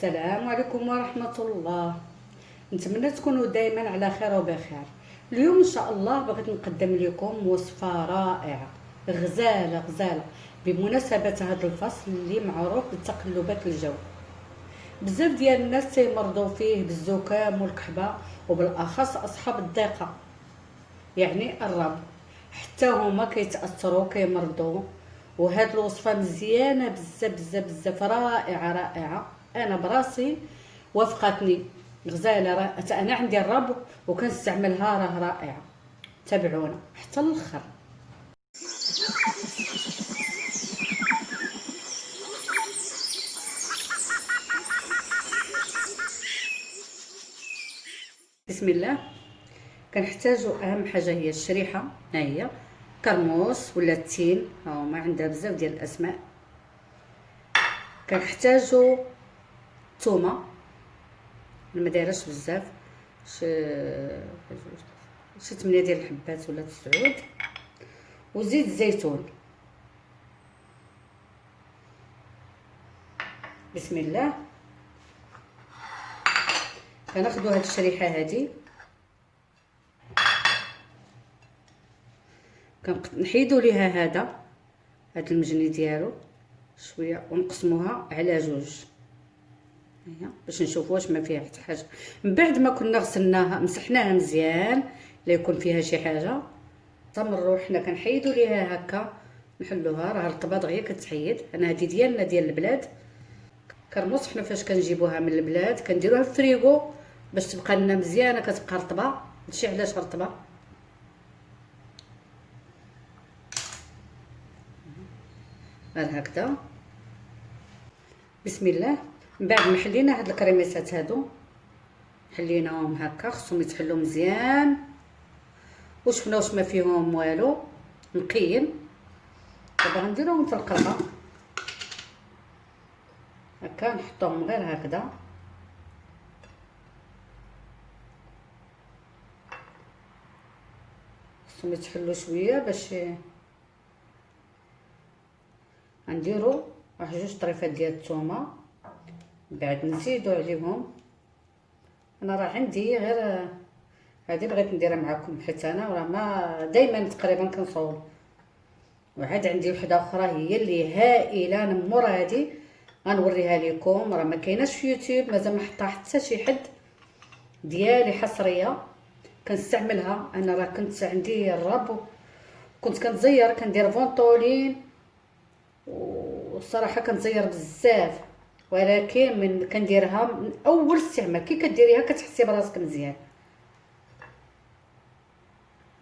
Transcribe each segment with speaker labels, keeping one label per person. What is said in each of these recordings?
Speaker 1: السلام عليكم ورحمة الله. نتمنى تكونوا دائما على خير وبخير. اليوم ان شاء الله بغيت نقدم لكم وصفة رائعة غزالة غزالة بمناسبة هذا الفصل اللي معروف بتقلبات الجو. بزاف ديال الناس تيمرضوا فيه بالزكام والكحبة، وبالاخص اصحاب الضيقة يعني الرب، حتى هما كيتاثروا كيمرضوا. وهاد الوصفه مزيانه بزاف بزاف بزاف، رائعه رائعه. انا براسي وافقتني غزاله. انا عندي الرب وكنستعملها، راه رائعه. تابعونا حتى الاخر. بسم الله. كنحتاجوا اهم حاجه هي الشريحه، ها هي كرموس ولا التين، ها هما عندها بزاف ديال الاسماء. كنحتاجوا الثومه، ما دايرهاش بزاف، شي 8 ديال الحبات ولا 9، وزيت الزيتون. بسم الله. كناخذوا هاد الشريحه هادي، كنحيدوا ليها هاد المجني ديالو شويه ونقسموها على جوج، هي باش نشوفوا واش ما فيها حتى حاجه. من بعد ما كنا غسلناها مسحناها مزيان لا يكون فيها شي حاجه، تمروا حنا كنحيدوا ليها هكا، نحلوها. راه رطبه دغيا كتحيد. انا هذه ديالنا ديال البلاد كرموس، حنا فاش كنجيبوها من البلاد كنديروها في الفريغو باش تبقى لنا مزيانه، كتبقى رطبه. هادشي علاش رطبه. غير هكذا. بسم الله. من بعد ما حلينا هاد الكريميسات هادو، حليناهم هكا، خصهم يتحلوا مزيان وشفنا واش ما فيهم والو نقيين. دابا غنديروهم في القربه هكا، نحطوهم غير هكذا. خصهم يتحلوا شويه باش غنديروا واحد 2 طريفات ديال الثومه. بعد نزيدو عليهم، انا راه عندي غير هذه بغيت نديرها معكم حيت انا راه ما دائما تقريبا كنصور. وعاد عندي وحده اخرى هي اللي هائله نمور، هذه غنوريها لكم. راه ما كايناش في يوتيوب، مازال ما حطها حتى شي حد، ديالي حصريه كنستعملها. انا راه كنت عندي الرب، كنت كنزير، كندير فونطولين، والصراحه كنزير بزاف، ولكن من كنديرها من اول استعمال كي كديريها كتحسي براسك مزيان،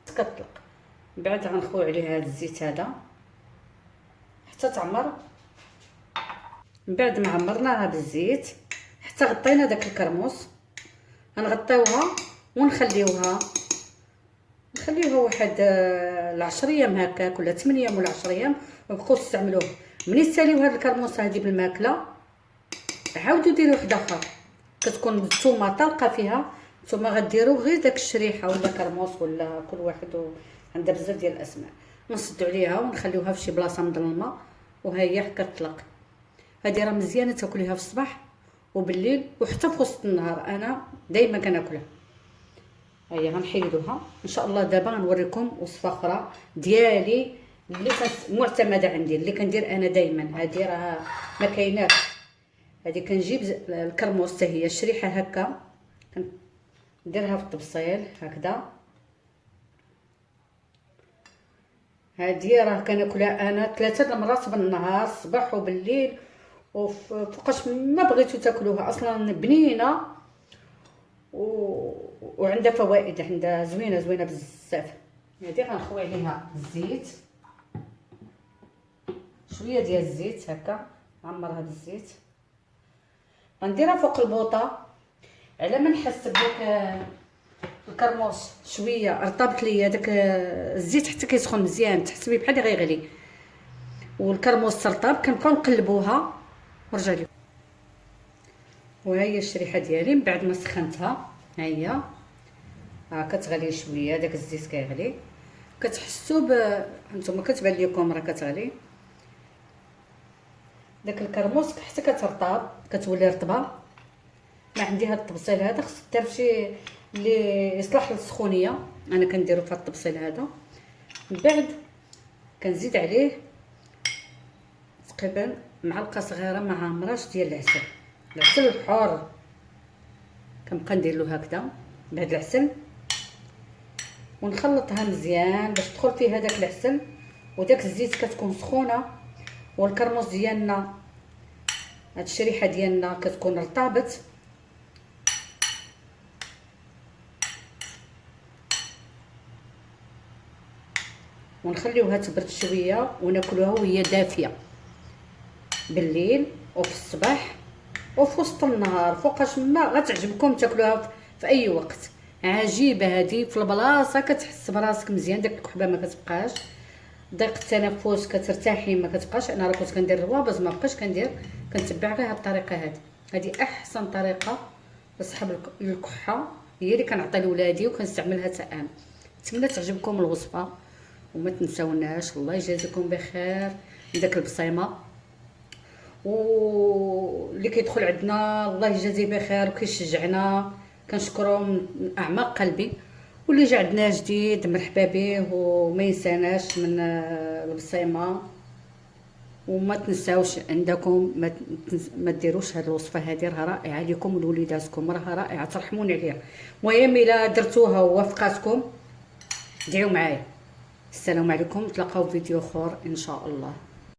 Speaker 1: كتطلق. من بعد غنخوي عليها هذا الزيت هذا حتى تعمر. من بعد ما عمرناها بالزيت حتى غطينا داك الكرموس، غنغطيوها ونخليوها واحد 10 ايام هكاك، ولا 8 ايام ولا 10 ايام، وبقاو تستعملوه. منين تساليو هاد الكرموس هادي بالماكله عاودوا ديروا وحده اخرى كتكون الثومه طالقه فيها. نتوما غديروا غير داك الشريحه ولا كرموس ولا كل واحد عندها بزاف ديال الاسماء، نسدوا عليها ونخليوها في شي بلاصه مظلمه، وها هي كتطلق. هذه راه مزيانه تاكليها في الصباح وبالليل وحتى في وسط النهار، انا دائما كناكلها. هيا غنحيدوها ان شاء الله. دابا غنوريكم وصفه اخرى ديالي اللي معتمده عندي، اللي كندير انا دائما. هذه راه ما كايناش. هذه كنجيب الكرموس حتى هي الشريحه هكا، كنديرها في الطبسيل هكذا. هذه راه كناكلها انا 3 المرات بالنهار، الصباح وبالليل، وفوقاش ما بغيتو تاكلوها. اصلا بنينه وعندها فوائد، عندها زوينه بزاف. هذه غنخوي عليها الزيت، شويه ديال الزيت هكا، نعمرها بالزيت. غنديرها فوق البوطه على ما نحس بداك الكرموس شويه رطبت ليا داك الزيت حتى كيسخن مزيان، تحسبي بحال اللي غيغلي والكرموس ترطب. كنبقاو نقلبوها ونرجع لكم. وها هي الشريحه ديالي من بعد ما سخنتها، ها هي كتغلي شويه، داك الزيت كيغلي، كتحسوا نتوما كتبان لكم راه كتغلي. داك الكرموس حتى كترطب كتولي رطبه، ما عندي هاد الطبسيل هذا، خص دير شي اللي يصلح للسخونيه. انا كنديرو في هاد الطبسيل هذا. من بعد كنزيد عليه تقريبا معلقه صغيره مع مراش ديال العسل، العسل الحار. كنبقى ندير له هكذا بهذا العسل ونخلطها مزيان باش تدخل فيه هذاك العسل وداك الزيت. كتكون سخونه والكرموس ديالنا، هاد الشريحه ديالنا كتكون رطابت. ونخليوها تبرد شويه وناكلوها وهي دافيه بالليل وفي الصباح وفي وسط النهار. فوقاش ما غتعجبكم تاكلوها في اي وقت. عجيبه هذه في البلاصه، كتحس براسك مزيان، داك الكحبه ما كتبقاش، ضيق التنفس كترتاحي ما كتبقاش. انا راه كنت كندير الروابز ما بقاش كندير، كنتبع غير هاد الطريقه هذه احسن طريقه لصحاب الكحه، هي اللي كنعطي لولادي وكنستعملها حتى انا. نتمنى تعجبكم الوصفه وما تنساوناش. الله يجازيكم بخير داك البصيمه، واللي كيدخل عندنا الله يجازيه بخير وكيشجعنا كنشكروه من اعماق قلبي. واللي جا عندنا جديد مرحبا به وما ينساناش من البصيمه. وما تنساوش عندكم ما ديروش هذه الوصفه هذه، راه رائعه لكم ولوليداتكم، راه رائعه ترحمون عليها. المهم الا درتوها ووافقاتكم دعيو معايا. السلام عليكم، نتلاقاو في فيديو اخر ان شاء الله.